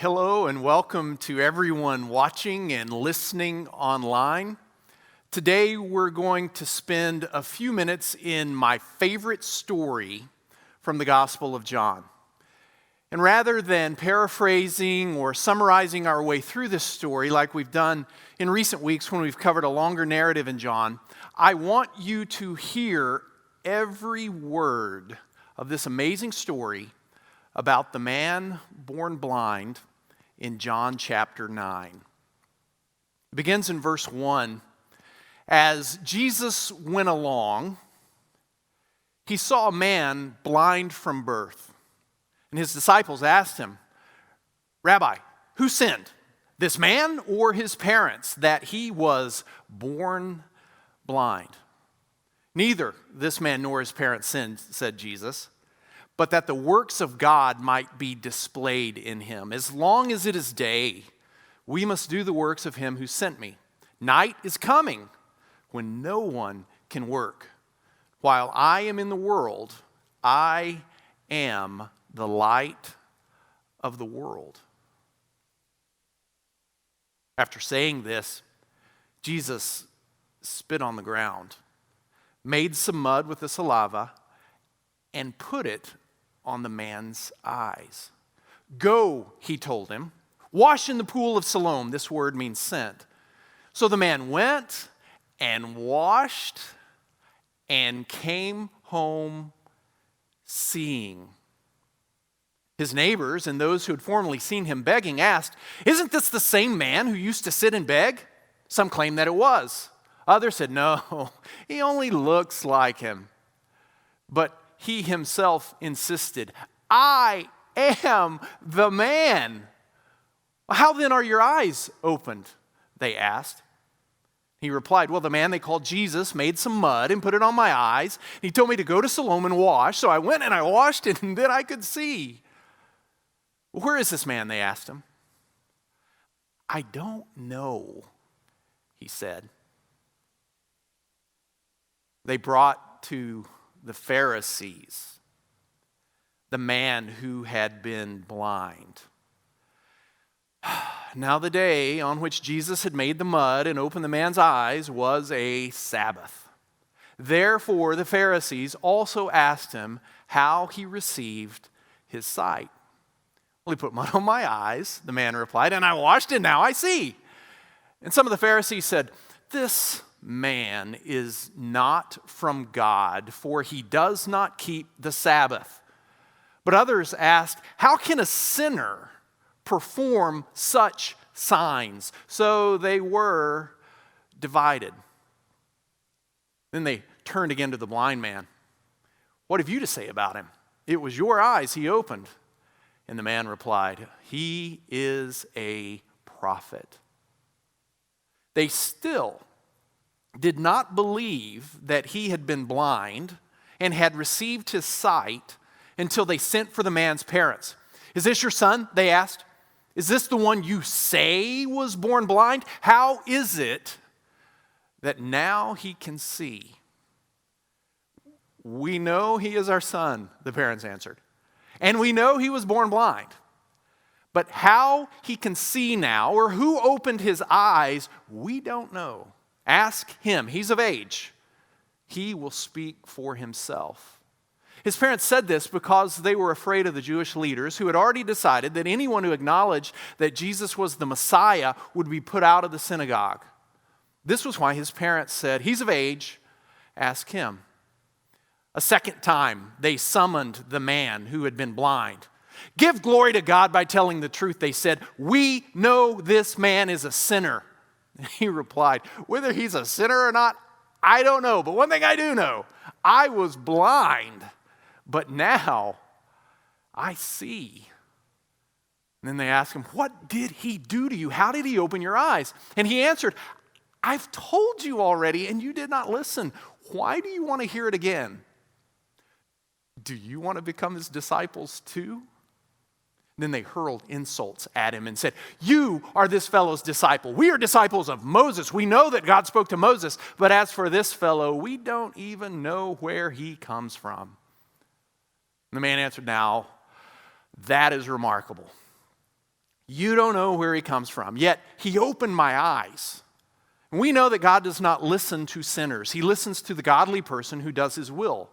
Hello and welcome to everyone watching and listening online. Today we're going to spend a few minutes in my favorite story from the Gospel of John. And rather than paraphrasing or summarizing our way through this story like we've done in recent weeks when we've covered a longer narrative in John, I want you to hear every word of this amazing story about the man born blind in John chapter 9. It begins in verse 1. As Jesus went along, he saw a man blind from birth. And his disciples asked him, "Rabbi, who sinned, this man or his parents, that he was born blind?" "Neither this man nor his parents sinned," said Jesus, "but that the works of God might be displayed in him. As long as it is day, we must do the works of him who sent me. Night is coming when no one can work. While I am in the world, I am the light of the world." After saying this, Jesus spit on the ground, made some mud with the saliva, and put it on the man's eyes. "Go," he told him, "wash in the pool of Siloam." This word means sent. So the man went and washed and came home seeing. His neighbors and those who had formerly seen him begging asked, "Isn't this the same man who used to sit and beg?" Some claimed that it was. Others said, "No, he only looks like him." But he himself insisted, "I am the man." "How then are your eyes opened?" they asked. He replied, "Well, the man they called Jesus made some mud and put it on my eyes. He told me to go to Siloam and wash, so I went and I washed and then I could see." "Where is this man?" they asked him. "I don't know," he said. They brought to the Pharisees the man who had been blind. Now the day on which Jesus had made the mud and opened the man's eyes was a Sabbath. Therefore the Pharisees also asked him how he received his sight. "Well, he put mud on my eyes," the man replied, "and I washed and now I see." And some of the Pharisees said, "This man is not from God, for he does not keep the Sabbath." But others asked, "How can a sinner perform such signs?" So they were divided. Then they turned again to the blind man. "What have you to say about him? It was your eyes he opened." And the man replied, "He is a prophet." They still did not believe that he had been blind and had received his sight until they sent for the man's parents. "Is this your son?" they asked. "Is this the one you say was born blind? How is it that now he can see?" "We know he is our son," the parents answered, "and we know he was born blind. But how he can see now or who opened his eyes, we don't know. Ask him. He's of age. He will speak for himself." His parents said this because they were afraid of the Jewish leaders who had already decided that anyone who acknowledged that Jesus was the Messiah would be put out of the synagogue. This was why his parents said, "He's of age. Ask him." A second time, they summoned the man who had been blind. "Give glory to God by telling the truth," they said. "We know this man is a sinner." And he replied, "Whether he's a sinner or not, I don't know. But one thing I do know, I was blind, but now I see." And then they asked him, "What did he do to you? How did he open your eyes?" And he answered, "I've told you already, and you did not listen. Why do you want to hear it again? Do you want to become his disciples too?" Then they hurled insults at him and said, "You are this fellow's disciple. We are disciples of Moses. We know that God spoke to Moses, but as for this fellow, we don't even know where he comes from." And the man answered, "Now, that is remarkable. You don't know where he comes from, yet he opened my eyes. And we know that God does not listen to sinners. He listens to the godly person who does his will.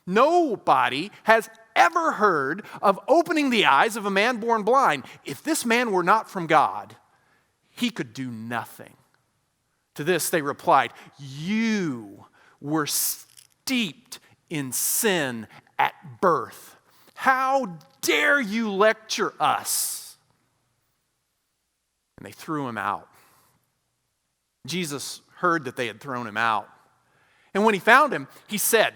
Nobody has ever heard of opening the eyes of a man born blind. If this man were not from God, he could do nothing. To this they replied, you were steeped in sin at birth. How dare you lecture us? And they threw him out. Jesus heard that they had thrown him out. And when he found him, he said,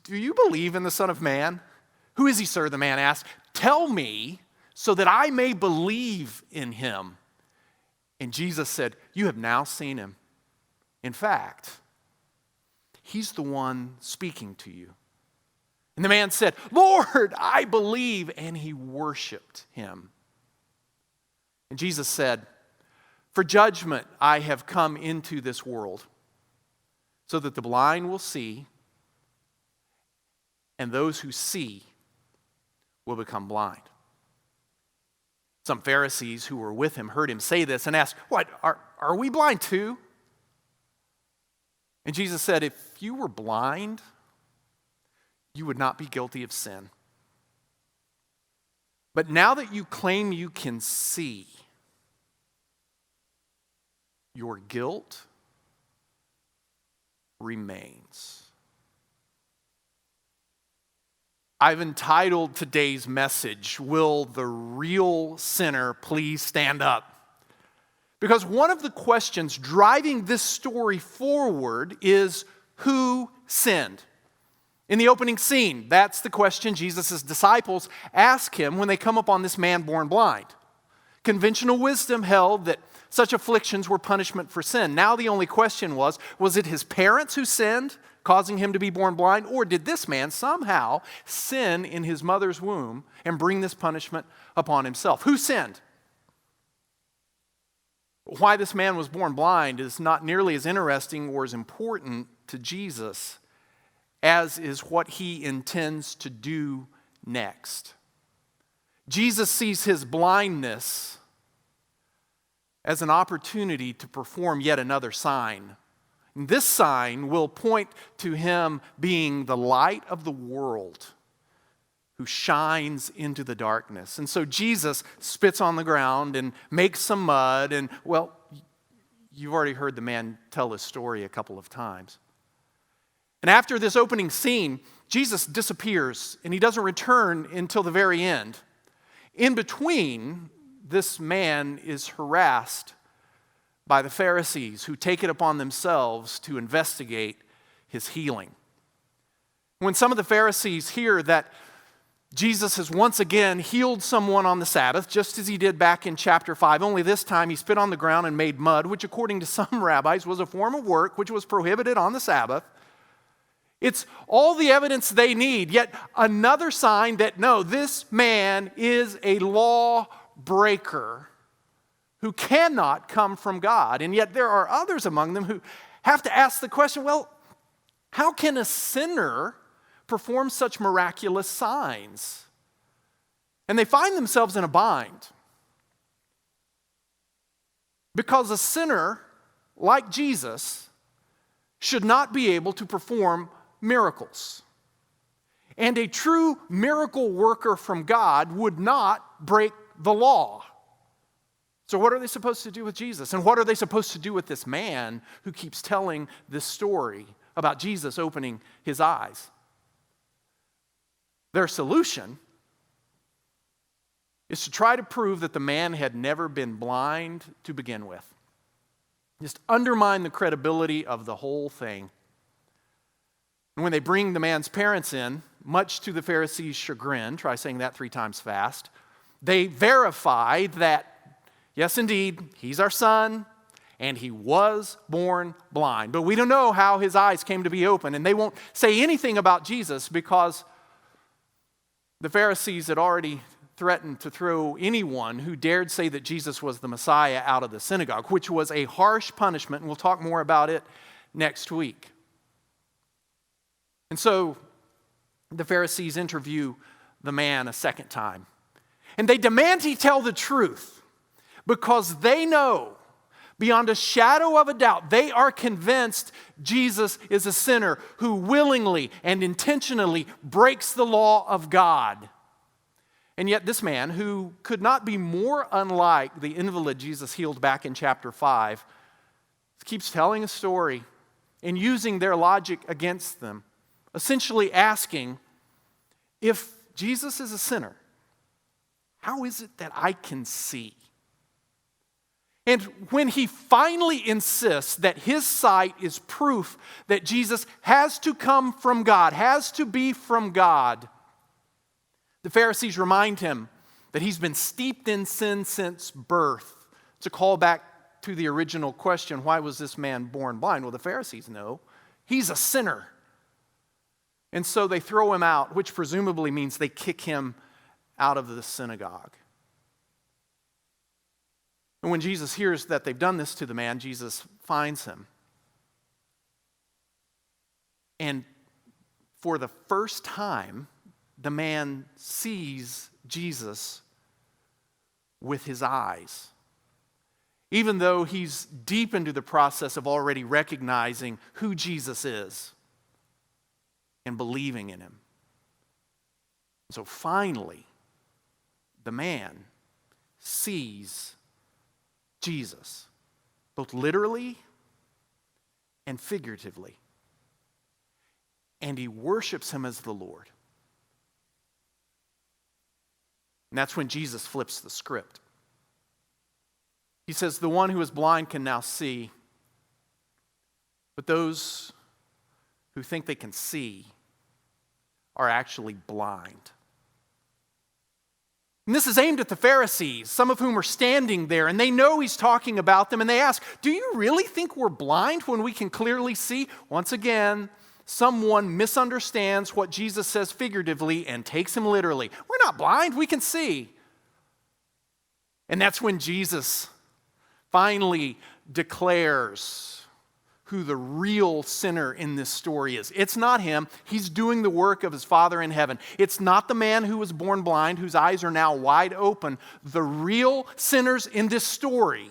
do you believe in the Son of Man? Who is he, sir? The man asked. Tell me so that I may believe in him. And Jesus said, you have now seen him. In fact, he's the one speaking to you. And the man said, Lord, I believe. And he worshiped him. And Jesus said, for judgment I have come into this world, so that the blind will see, and those who see will become blind. Some Pharisees who were with him heard him say this and asked, what, are we blind too? And Jesus said, if you were blind, you would not be guilty of sin. But now that you claim you can see, your guilt remains. I've entitled today's message, Will the Real Sinner Please Stand Up? Because one of the questions driving this story forward is, who sinned? In the opening scene, that's the question Jesus' disciples ask him when they come upon this man born blind. Conventional wisdom held that such afflictions were punishment for sin. Now the only question was it his parents who sinned, causing him to be born blind, or did this man somehow sin in his mother's womb and bring this punishment upon himself? Who sinned? Why this man was born blind is not nearly as interesting or as important to Jesus as is what he intends to do next. Jesus sees his blindness as an opportunity to perform yet another sign. And this sign will point to him being the light of the world who shines into the darkness. And so Jesus spits on the ground and makes some mud. And, well, you've already heard the man tell his story a couple of times. And after this opening scene, Jesus disappears and he doesn't return until the very end. In between, this man is harassed by the Pharisees who take it upon themselves to investigate his healing. When some of the Pharisees hear that Jesus has once again healed someone on the Sabbath, just as he did back in chapter 5, only this time he spit on the ground and made mud, which according to some rabbis was a form of work which was prohibited on the Sabbath. It's all the evidence they need, yet another sign that no, this man is a law breaker who cannot come from God. And yet there are others among them who have to ask the question, well, how can a sinner perform such miraculous signs? And they find themselves in a bind. Because a sinner like Jesus should not be able to perform miracles. And a true miracle worker from God would not break the law. So what are they supposed to do with Jesus? And what are they supposed to do with this man who keeps telling this story about Jesus opening his eyes? Their solution is to try to prove that the man had never been blind to begin with. Just undermine the credibility of the whole thing. And when they bring the man's parents in, much to the Pharisees' chagrin, try saying that 3 times fast, they verify that, yes, indeed, he's our son, and he was born blind. But we don't know how his eyes came to be open, and they won't say anything about Jesus because the Pharisees had already threatened to throw anyone who dared say that Jesus was the Messiah out of the synagogue, which was a harsh punishment, and we'll talk more about it next week. And so the Pharisees interview the man a second time. And they demand he tell the truth because they know, beyond a shadow of a doubt, they are convinced Jesus is a sinner who willingly and intentionally breaks the law of God. And yet this man, who could not be more unlike the invalid Jesus healed back in chapter 5, keeps telling a story and using their logic against them, essentially asking, if Jesus is a sinner, how is it that I can see? And when he finally insists that his sight is proof that Jesus has to come from God, has to be from God, the Pharisees remind him that he's been steeped in sin since birth. It's a callback to the original question, why was this man born blind? Well, the Pharisees know he's a sinner. And so they throw him out, which presumably means they kick him out of the synagogue. And when Jesus hears that they've done this to the man, Jesus finds him. And for the first time, the man sees Jesus with his eyes, even though he's deep into the process of already recognizing who Jesus is and believing in him. So finally, the man sees Jesus, both literally and figuratively. And he worships him as the Lord. And that's when Jesus flips the script. He says, the one who is blind can now see, but those who think they can see are actually blind. And this is aimed at the Pharisees, some of whom are standing there, and they know he's talking about them, and they ask, do you really think we're blind when we can clearly see? Once again, someone misunderstands what Jesus says figuratively and takes him literally. We're not blind, we can see. And that's when Jesus finally declares who the real sinner in this story is. It's not him. He's doing the work of his Father in heaven. It's not the man who was born blind, whose eyes are now wide open. The real sinners in this story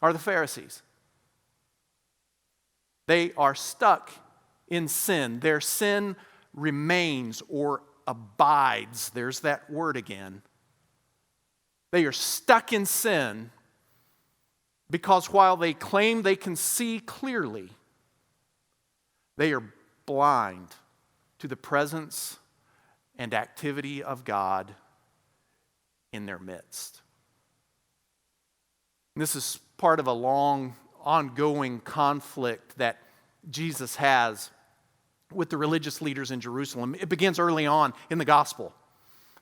are the Pharisees. They are stuck in sin. Their sin remains or abides. There's that word again. They are stuck in sin because while they claim they can see clearly, they are blind to the presence and activity of God in their midst. This is part of a long, ongoing conflict that Jesus has with the religious leaders in Jerusalem. It begins early on in the gospel.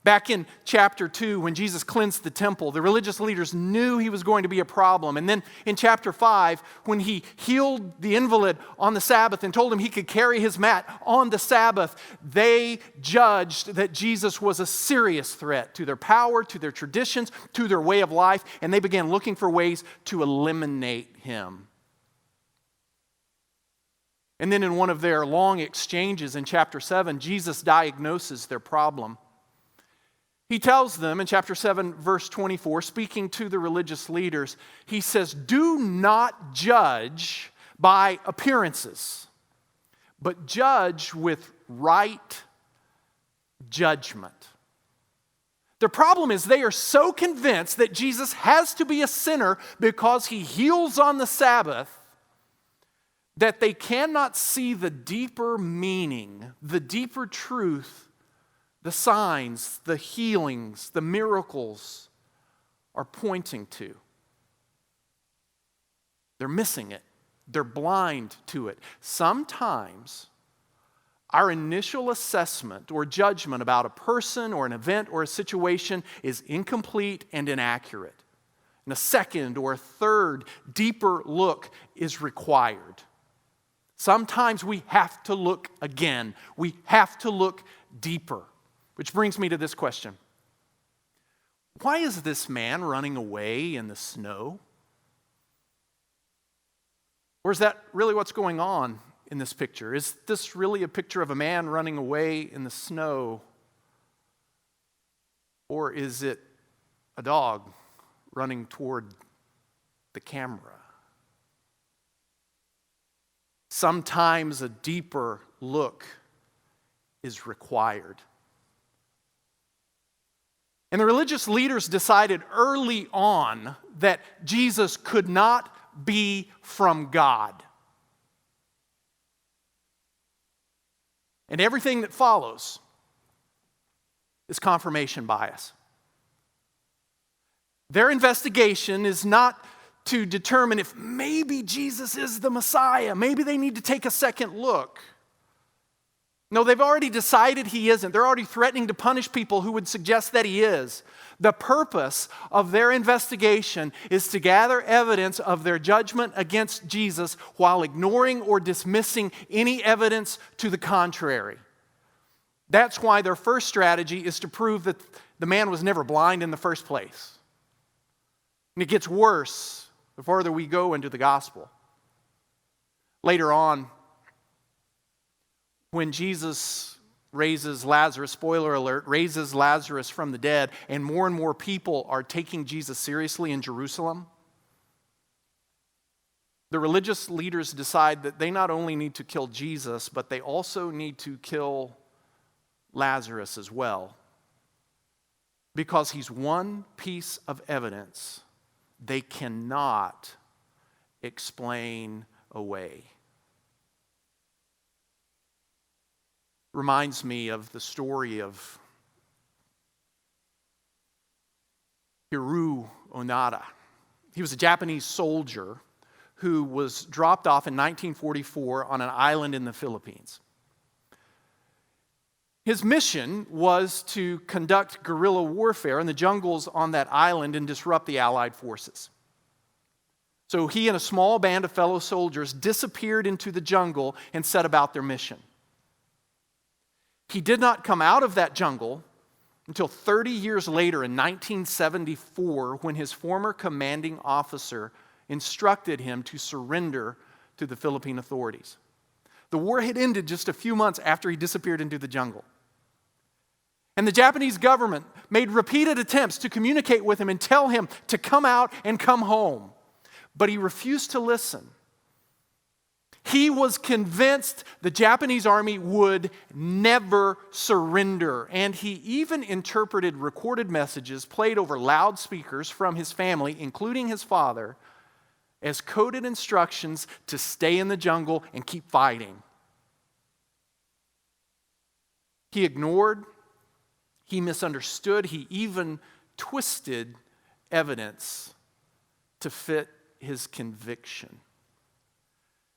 Back in chapter 2, when Jesus cleansed the temple, the religious leaders knew he was going to be a problem. And then in chapter 5, when he healed the invalid on the Sabbath and told him he could carry his mat on the Sabbath, they judged that Jesus was a serious threat to their power, to their traditions, to their way of life, and they began looking for ways to eliminate him. And then in one of their long exchanges in chapter 7, Jesus diagnoses their problem. He tells them in chapter 7, verse 24, speaking to the religious leaders, he says, do not judge by appearances, but judge with right judgment. The problem is they are so convinced that Jesus has to be a sinner because he heals on the Sabbath that they cannot see the deeper meaning, the deeper truth, the signs, the healings, the miracles are pointing to. They're missing it. They're blind to it. Sometimes our initial assessment or judgment about a person or an event or a situation is incomplete and inaccurate. And a second or a third deeper look is required. Sometimes we have to look again. We have to look deeper. Which brings me to this question. Why is this man running away in the snow? Or is that really what's going on in this picture? Is this really a picture of a man running away in the snow? Or is it a dog running toward the camera? Sometimes a deeper look is required. And the religious leaders decided early on that Jesus could not be from God. And everything that follows is confirmation bias. Their investigation is not to determine if maybe Jesus is the Messiah. Maybe they need to take a second look. No, they've already decided he isn't. They're already threatening to punish people who would suggest that he is. The purpose of their investigation is to gather evidence of their judgment against Jesus while ignoring or dismissing any evidence to the contrary. That's why their first strategy is to prove that the man was never blind in the first place. And it gets worse the farther we go into the gospel. Later on, when Jesus raises Lazarus, spoiler alert, raises Lazarus from the dead, and more people are taking Jesus seriously in Jerusalem, the religious leaders decide that they not only need to kill Jesus, but they also need to kill Lazarus as well, because he's one piece of evidence they cannot explain away. Reminds me of the story of Hiro Onada. He was a Japanese soldier who was dropped off in 1944 on an island in the Philippines. His mission was to conduct guerrilla warfare in the jungles on that island and disrupt the Allied forces. So he and a small band of fellow soldiers disappeared into the jungle and set about their mission. He did not come out of that jungle until 30 years later in 1974, when his former commanding officer instructed him to surrender to the Philippine authorities. The war had ended just a few months after he disappeared into the jungle. And the Japanese government made repeated attempts to communicate with him and tell him to come out and come home. But he refused to listen. He was convinced the Japanese army would never surrender. And he even interpreted recorded messages played over loudspeakers from his family, including his father, as coded instructions to stay in the jungle and keep fighting. He ignored, he misunderstood, he even twisted evidence to fit his conviction.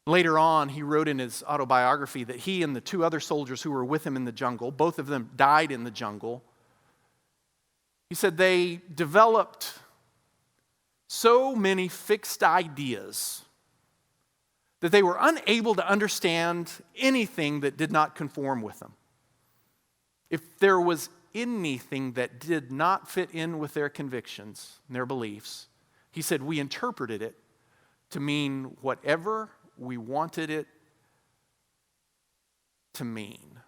Later on, he wrote in his autobiography that he and the two other soldiers who were with him in the jungle, both of them died in the jungle. He said they developed so many fixed ideas that they were unable to understand anything that did not conform with them. If there was anything that did not fit in with their convictions and their beliefs, he said we interpreted it to mean whatever we wanted it to mean.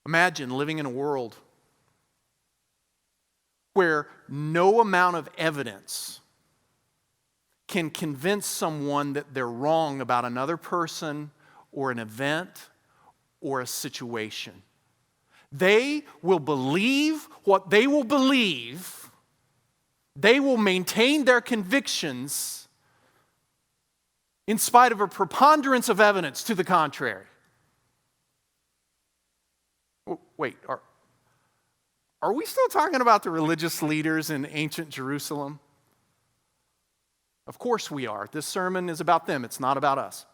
Imagine living in a world where no amount of evidence can convince someone that they're wrong about another person or an event or a situation. They will believe what they will believe. They will maintain their convictions in spite of a preponderance of evidence to the contrary. Wait, are we still talking about the religious leaders in ancient Jerusalem? Of course we are. This sermon is about them. It's not about us.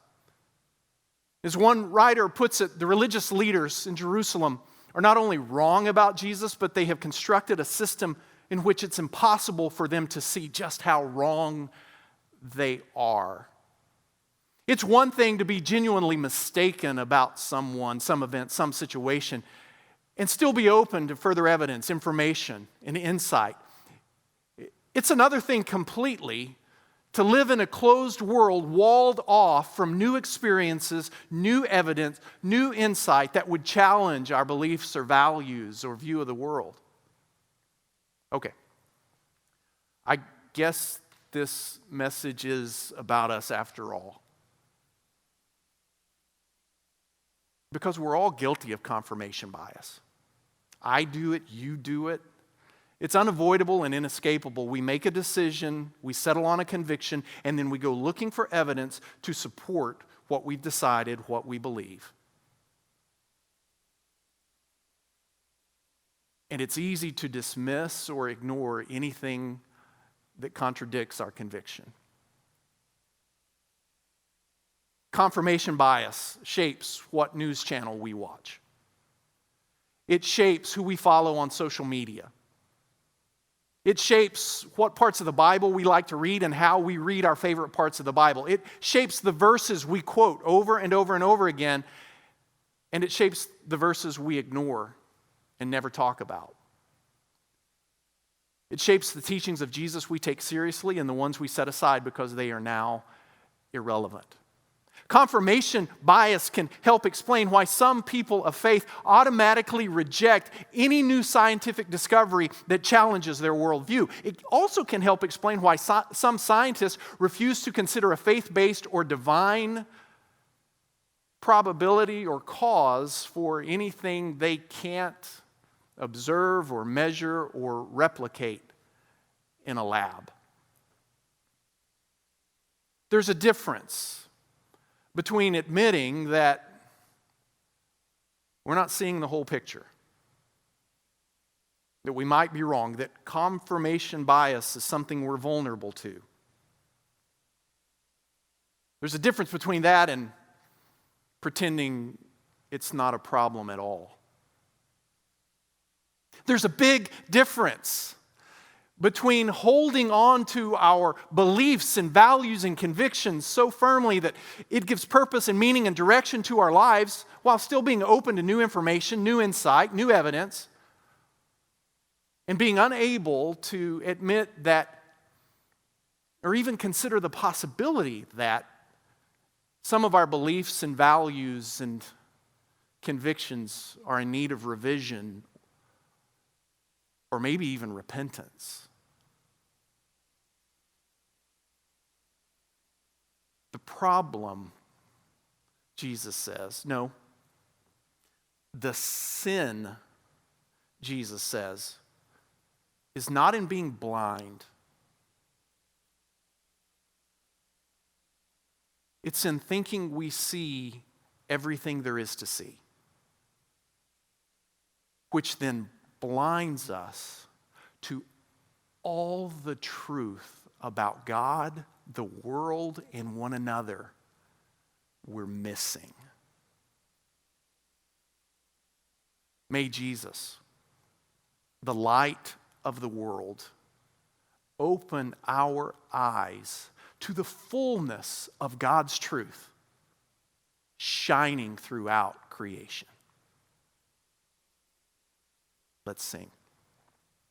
As one writer puts it, the religious leaders in Jerusalem are not only wrong about Jesus, but they have constructed a system in which it's impossible for them to see just how wrong they are. It's one thing to be genuinely mistaken about someone, some event, some situation, and still be open to further evidence, information, and insight. It's another thing completely to live in a closed world walled off from new experiences, new evidence, new insight that would challenge our beliefs or values or view of the world. Okay. I guess this message is about us after all. Because we're all guilty of confirmation bias. I do it, you do it. It's unavoidable and inescapable. We make a decision, we settle on a conviction, and then we go looking for evidence to support what we've decided, what we believe. And it's easy to dismiss or ignore anything that contradicts our conviction. Confirmation bias shapes what news channel we watch. It shapes who we follow on social media. It shapes what parts of the Bible we like to read and how we read our favorite parts of the Bible. It shapes the verses we quote over and over and over again, and it shapes the verses we ignore and never talk about. It shapes the teachings of Jesus we take seriously and the ones we set aside because they are now irrelevant. Confirmation bias can help explain why some people of faith automatically reject any new scientific discovery that challenges their worldview. It also can help explain why some scientists refuse to consider a faith-based or divine probability or cause for anything they can't observe or measure or replicate in a lab. There's a difference between admitting that we're not seeing the whole picture, that we might be wrong, that confirmation bias is something we're vulnerable to. There's a difference between that and pretending it's not a problem at all. There's a big difference between holding on to our beliefs and values and convictions so firmly that it gives purpose and meaning and direction to our lives while still being open to new information, new insight, new evidence, and being unable to admit that or even consider the possibility that some of our beliefs and values and convictions are in need of revision or maybe even repentance. The problem, Jesus says, no, the sin, Jesus says, is not in being blind. It's in thinking we see everything there is to see, which then blinds us to all the truth about God, the world, and one another we're missing. May Jesus, the light of the world, open our eyes to the fullness of God's truth shining throughout creation. Let's sing.